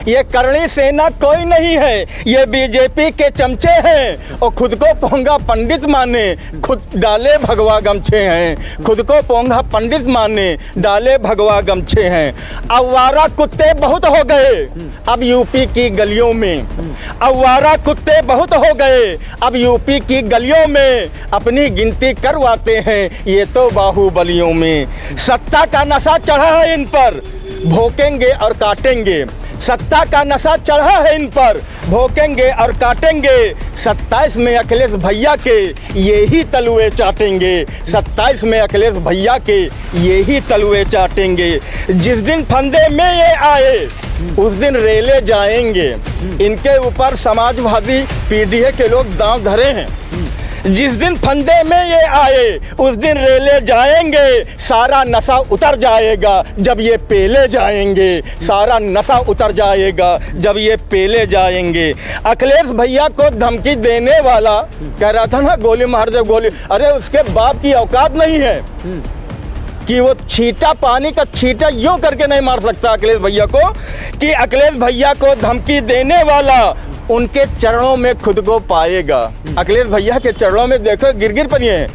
ये करणी सेना कोई नहीं है, ये बीजेपी के चमचे हैं और खुद को पोंगा पंडित माने, खुद डाले भगवा गमछे हैं। खुद को पोंगा पंडित माने, डाले भगवा गमछे हैं। अवारा कुत्ते बहुत हो गए अब यूपी की गलियों में, अवारा कुत्ते बहुत हो गए अब यूपी की गलियों में। अपनी गिनती करवाते हैं ये तो बाहुबलियों में। सत्ता का नशा चढ़ा है इन पर, भोंकेंगे और काटेंगे। सत्ता का नशा चढ़ा है इन पर, भोंकेंगे और काटेंगे। 27 में अखिलेश भैया के ये ही तलुए चाटेंगे। 27 में अखिलेश भैया के ये ही तलुए चाटेंगे। जिस दिन फंदे में ये आए उस दिन रेले जाएंगे। इनके ऊपर समाजवादी पीडीए के लोग दांव धरे हैं। जिस दिन फंदे में ये आए उस दिन रेले जाएंगे। सारा नशा उतर जाएगा जब ये पेले जाएंगे। सारा नशा उतर जाएगा जब ये पेले जाएंगे। अखिलेश भैया को धमकी देने वाला कह रहा था ना गोली मार दे गोली, अरे उसके बाप की औकात नहीं है कि वो छींटा, पानी का छींटा यूं करके नहीं मार सकता अखिलेश भैया को। कि अखिलेश भैया को धमकी देने वाला उनके चरणों में खुद को पाएगा। अखिलेश भैया के चरणों में देखो गिर पड़ी है।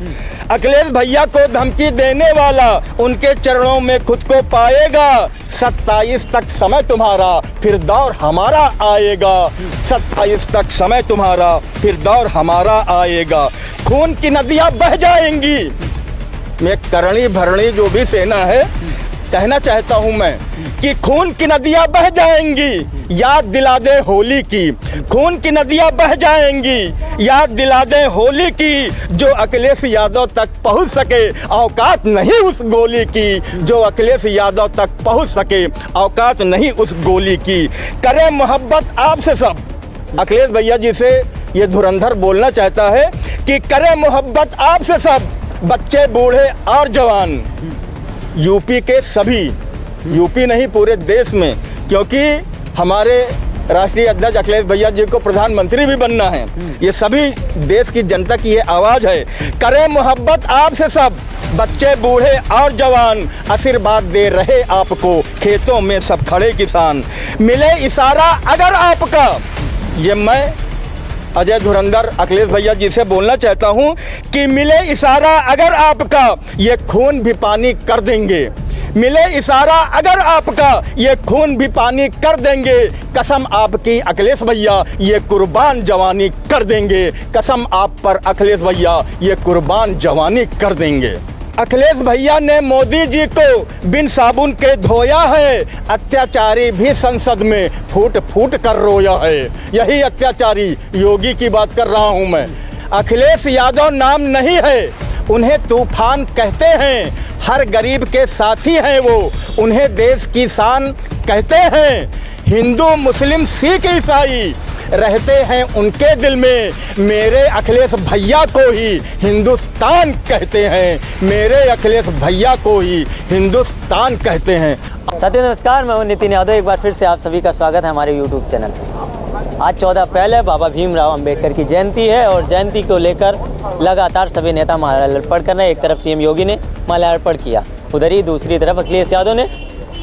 अखिलेश भैया को धमकी देने वाला उनके चरणों में खुद को पाएगा। 27 तक समय तुम्हारा फिर दौर हमारा आएगा। 27 तक समय तुम्हारा फिर दौर हमारा आएगा। खून की नदियां बह जाएंगी। मैं करणी भरणी जो भी सेना है कहना चाहता हूं मैं कि खून की नदियां बह जाएंगी, याद दिला दे होली की। खून की नदियां बह जाएंगी, याद दिला दे होली की। जो अखिलेश यादव तक पहुंच सके औकात नहीं उस गोली की। जो अखिलेश यादव तक पहुंच सके औकात नहीं उस गोली की। करे मोहब्बत आपसे सब, अखिलेश भैया जी से ये धुरंधर बोलना चाहता है कि करे मोहब्बत आपसे सब, बच्चे बूढ़े और जवान। यूपी के सभी, यूपी नहीं पूरे देश में, क्योंकि हमारे राष्ट्रीय अध्यक्ष अखिलेश भैया जी को प्रधानमंत्री भी बनना है। ये सभी देश की जनता की ये आवाज़ है। करे मोहब्बत आपसे सब, बच्चे बूढ़े और जवान। आशीर्वाद दे रहे आपको खेतों में सब खड़े किसान। मिले इशारा अगर आपका, ये मैं अजय धुरंधर अखिलेश भैया जी से बोलना चाहता हूं कि मिले इशारा अगर आपका ये खून भी पानी कर देंगे। मिले इशारा अगर आपका ये खून भी पानी कर देंगे। कसम आपकी अखिलेश भैया ये कुर्बान जवानी कर देंगे। कसम आप पर अखिलेश भैया ये कुर्बान जवानी कर देंगे। अखिलेश भैया ने मोदी जी को बिन साबुन के धोया है। अत्याचारी भी संसद में फूट फूट कर रोया है। यही अत्याचारी योगी की बात कर रहा हूं मैं। अखिलेश यादव नाम नहीं है, उन्हें तूफान कहते हैं। हर गरीब के साथी हैं वो, उन्हें देश की शान कहते हैं। हिंदू मुस्लिम सिख ईसाई रहते हैं उनके दिल में। मेरे अखिलेश भैया को ही हिंदुस्तान कहते हैं। मेरे अखिलेश भैया को ही हिंदुस्तान कहते हैं। साथियों नमस्कार, मैं हूं नितिन यादव। एक बार फिर से आप सभी का स्वागत है हमारे यूट्यूब चैनल पर। आज 14 अप्रैल है, बाबा भीमराव अंबेडकर की जयंती है और जयंती को लेकर लगातार सभी नेता माल्यार्पण कर रहे हैं। एक तरफ सीएम योगी ने माल्यार्पण किया, उधर ही दूसरी तरफ अखिलेश यादव ने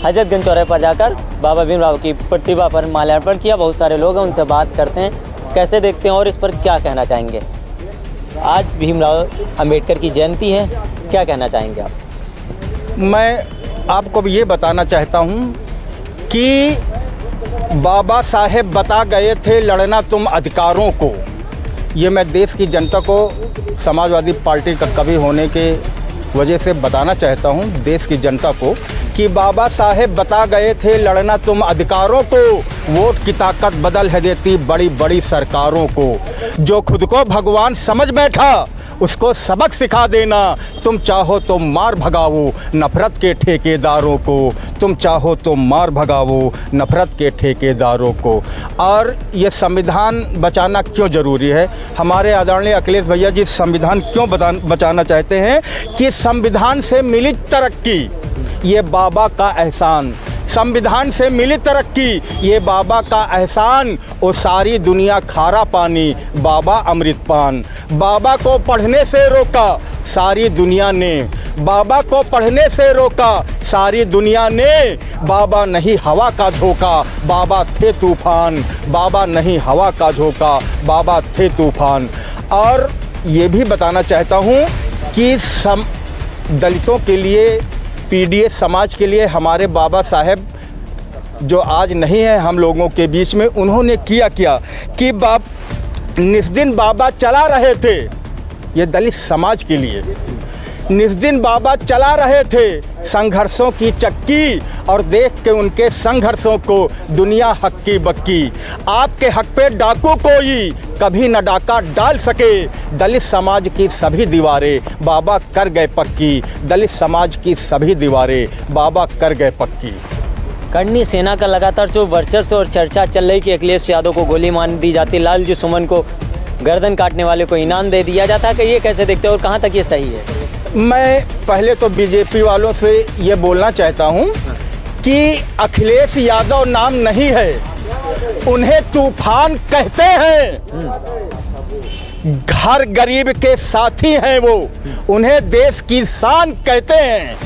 हजरतगंज चौराहे पर जाकर बाबा भीमराव की प्रतिमा पर माल्यार्पण किया। बहुत सारे लोग हैं, उनसे बात करते हैं कैसे देखते हैं और इस पर क्या कहना चाहेंगे। आज भीमराव अंबेडकर की जयंती है, क्या कहना चाहेंगे आप? मैं आपको ये बताना चाहता हूँ कि बाबा साहेब बता गए थे लड़ना तुम अधिकारों को। ये मैं देश की जनता को समाजवादी पार्टी का कवि होने के वजह से बताना चाहता हूँ देश की जनता को कि बाबा साहेब बता गए थे लड़ना तुम अधिकारों को। वोट की ताकत बदल है देती बड़ी बड़ी सरकारों को। जो खुद को भगवान समझ बैठा उसको सबक सिखा देना। तुम चाहो तो मार भगाओ नफरत के ठेकेदारों को। तुम चाहो तो मार भगाओ नफरत के ठेकेदारों को। और ये संविधान बचाना क्यों ज़रूरी है? हमारे आदरणीय अखिलेश भैया जी संविधान क्यों बचाना चाहते हैं कि संविधान से मिली तरक्की ये बाबा का एहसान। संविधान से मिली तरक्की ये बाबा का एहसान। ओ सारी दुनिया खारा पानी, बाबा अमृत पान। बाबा को पढ़ने से रोका सारी दुनिया ने। बाबा को पढ़ने से रोका सारी दुनिया ने। बाबा नहीं हवा का झोंका, बाबा थे तूफान। बाबा नहीं हवा का झोंका, बाबा थे तूफान। और ये भी बताना चाहता हूँ कि दलितों के लिए, पीडीएस समाज के लिए हमारे बाबा साहेब जो आज नहीं है हम लोगों के बीच में, उन्होंने किया क्या कि निस दिन बाबा चला रहे थे, ये दलित समाज के लिए निस दिन बाबा चला रहे थे संघर्षों की चक्की, और देख के उनके संघर्षों को दुनिया हक्की बक्की। आपके हक पे डाकू कोई कभी न डाका डाल सके, दलित समाज की सभी दीवारें बाबा कर गए पक्की। दलित समाज की सभी दीवारें बाबा कर गए पक्की। कर्णी सेना का लगातार जो वर्चस्व और चर्चा चल रही कि अखिलेश यादव को गोली मार दी जाती, लालजी सुमन को गर्दन काटने वाले को इनाम दे दिया जाता है, कि ये कैसे देखते हो और कहाँ तक ये सही है? मैं पहले तो बीजेपी वालों से ये बोलना चाहता हूँ कि अखिलेश यादव नाम नहीं है, उन्हें तूफान कहते हैं। हर गरीब के साथी हैं वो, उन्हें देश की शान कहते हैं।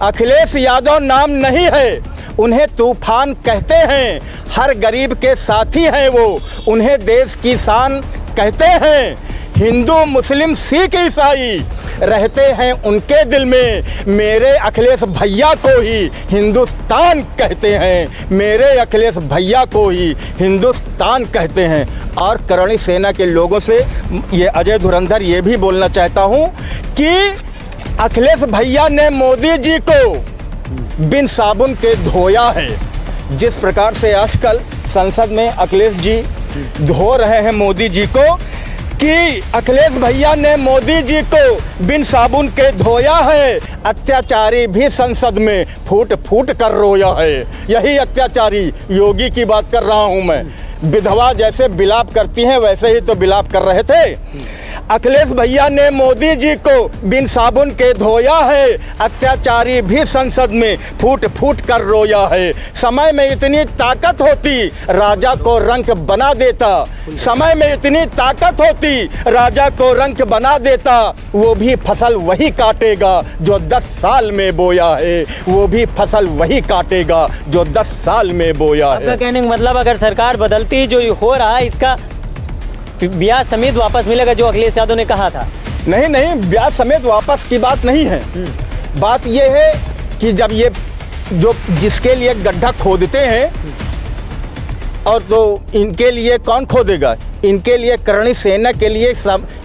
अखिलेश यादव नाम नहीं है, उन्हें तूफान कहते हैं। हर गरीब के साथी हैं वो, उन्हें देश की शान कहते हैं। हिंदू मुस्लिम सिख ईसाई रहते हैं उनके दिल में, मेरे अखिलेश भैया को ही हिंदुस्तान कहते हैं। मेरे अखिलेश भैया को ही हिंदुस्तान कहते हैं। और करणी सेना के लोगों से ये अजय धुरंधर ये भी बोलना चाहता हूँ कि अखिलेश भैया ने मोदी जी को बिन साबुन के धोया है। जिस प्रकार से आजकल संसद में अखिलेश जी धो रहे हैं मोदी जी को, कि अखिलेश भैया ने मोदी जी को बिन साबुन के धोया है, अत्याचारी भी संसद में फूट फूट कर रोया है। यही अत्याचारी योगी की बात कर रहा हूँ मैं। विधवा जैसे बिलाप करती हैं वैसे ही तो बिलाप कर रहे थे। अखिलेश भैया ने मोदी जी को बिन साबुन के धोया है, अत्याचारी भी संसद में फूट फूट कर रोया है। समय में इतनी ताकत होती राजा को रंक बना देता, समय में इतनी ताकत होती राजा को रंक बना देता। वो भी फसल वही काटेगा जो 10 साल में बोया है, वो भी फसल वही काटेगा जो 10 साल में बोया है। आपका कहने का मतलब अगर सरकार बदलती, जो ये हो रहा है इसका ब्याज समेत वापस मिलेगा, जो अखिलेश यादव ने कहा था? नहीं, ब्याज समेत वापस की बात नहीं है। बात यह है कि जब ये जो जिसके लिए गड्ढा खोदते हैं, और तो इनके लिए कौन खोदेगा? इनके लिए करणी सेना के लिए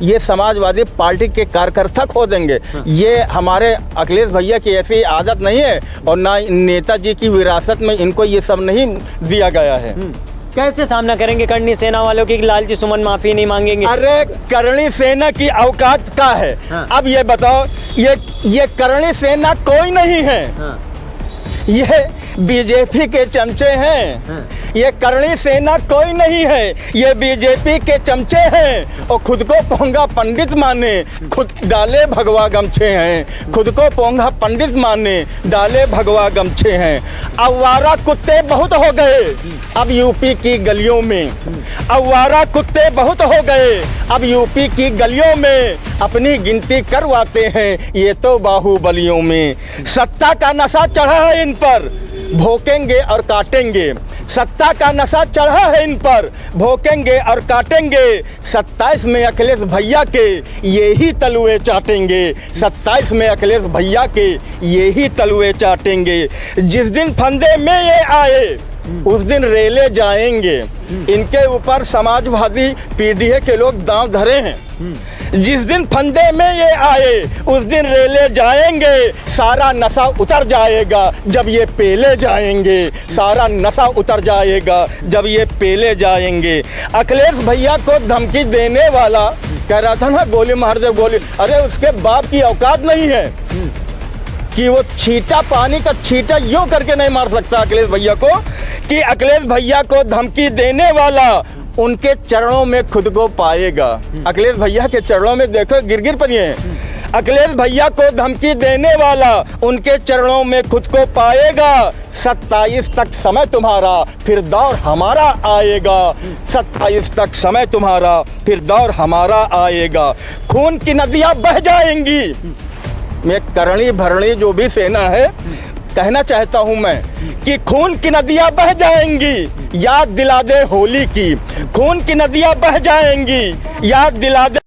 ये समाजवादी पार्टी के कार्यकर्ता खोदेंगे। ये हमारे अखिलेश भैया की ऐसी आदत नहीं है, और ना नेताजी की विरासत में इनको ये सब नहीं दिया गया है। कैसे सामना करेंगे करणी सेना वालों की? लालजी सुमन माफी नहीं मांगेंगे? अरे करणी सेना की औकात का है? हाँ। अब ये बताओ, ये करणी सेना कोई नहीं है। हाँ। ये बीजेपी के चमचे हैं। हाँ। ये करणी सेना कोई नहीं है, ये बीजेपी के चमचे हैं। और खुद को पोंगा पंडित माने, खुद डाले भगवा गमछे हैं। खुद को पोंगा पंडित माने, डाले भगवा गमछे हैं। आवारा कुत्ते बहुत हो गए अब यूपी की गलियों में। आवारा कुत्ते बहुत हो गए अब यूपी की गलियों में। अपनी गिनती करवाते हैं ये तो बाहुबलियों में। सत्ता का नशा चढ़ा है इन पर, भोंकेंगे और काटेंगे। सत्ता का नशा चढ़ा है इन पर, भोंकेंगे और काटेंगे। 27 में अखिलेश भैया के ये ही तलुए चाटेंगे। 27 में अखिलेश भैया के ये ही तलुए चाटेंगे। जिस दिन फंदे में ये आए उस दिन रेले जाएंगे। इनके ऊपर समाजवादी पीडीए के लोग दांव धरे हैं। जिस दिन फंदे में ये आए उस दिन रेले जाएंगे। सारा नशा उतर जाएगा जब ये पेले जाएंगे। सारा नशा उतर जाएगा जब ये पेले जाएंगे। अखिलेश भैया को धमकी देने वाला कह रहा था ना, गोली मार दे गोली। अरे उसके बाप की औकात नहीं है कि वो छींटा, पानी का छींटा यूं करके नहीं मार सकता अखिलेश भैया को। कि अखिलेश भैया को धमकी देने वाला उनके चरणों में खुद को पाएगा। अखिलेश भैया के चरणों में देखो गिर पड़ी हैं। अखिलेश भैया को धमकी देने वाला उनके चरणों में खुद को पाएगा। 27 तक समय तुम्हारा फिर दौर हमारा आएगा। 27 तक समय तुम्हारा फिर दौर हमारा आएगा। खून की नदियां बह जाएंगी, में करणी भरणी जो भी सेना है, कहना चाहता हूँ मैं कि खून की नदियाँ बह जाएंगी, याद दिला दे होली की। खून की नदियाँ बह जाएंगी, याद दिला दे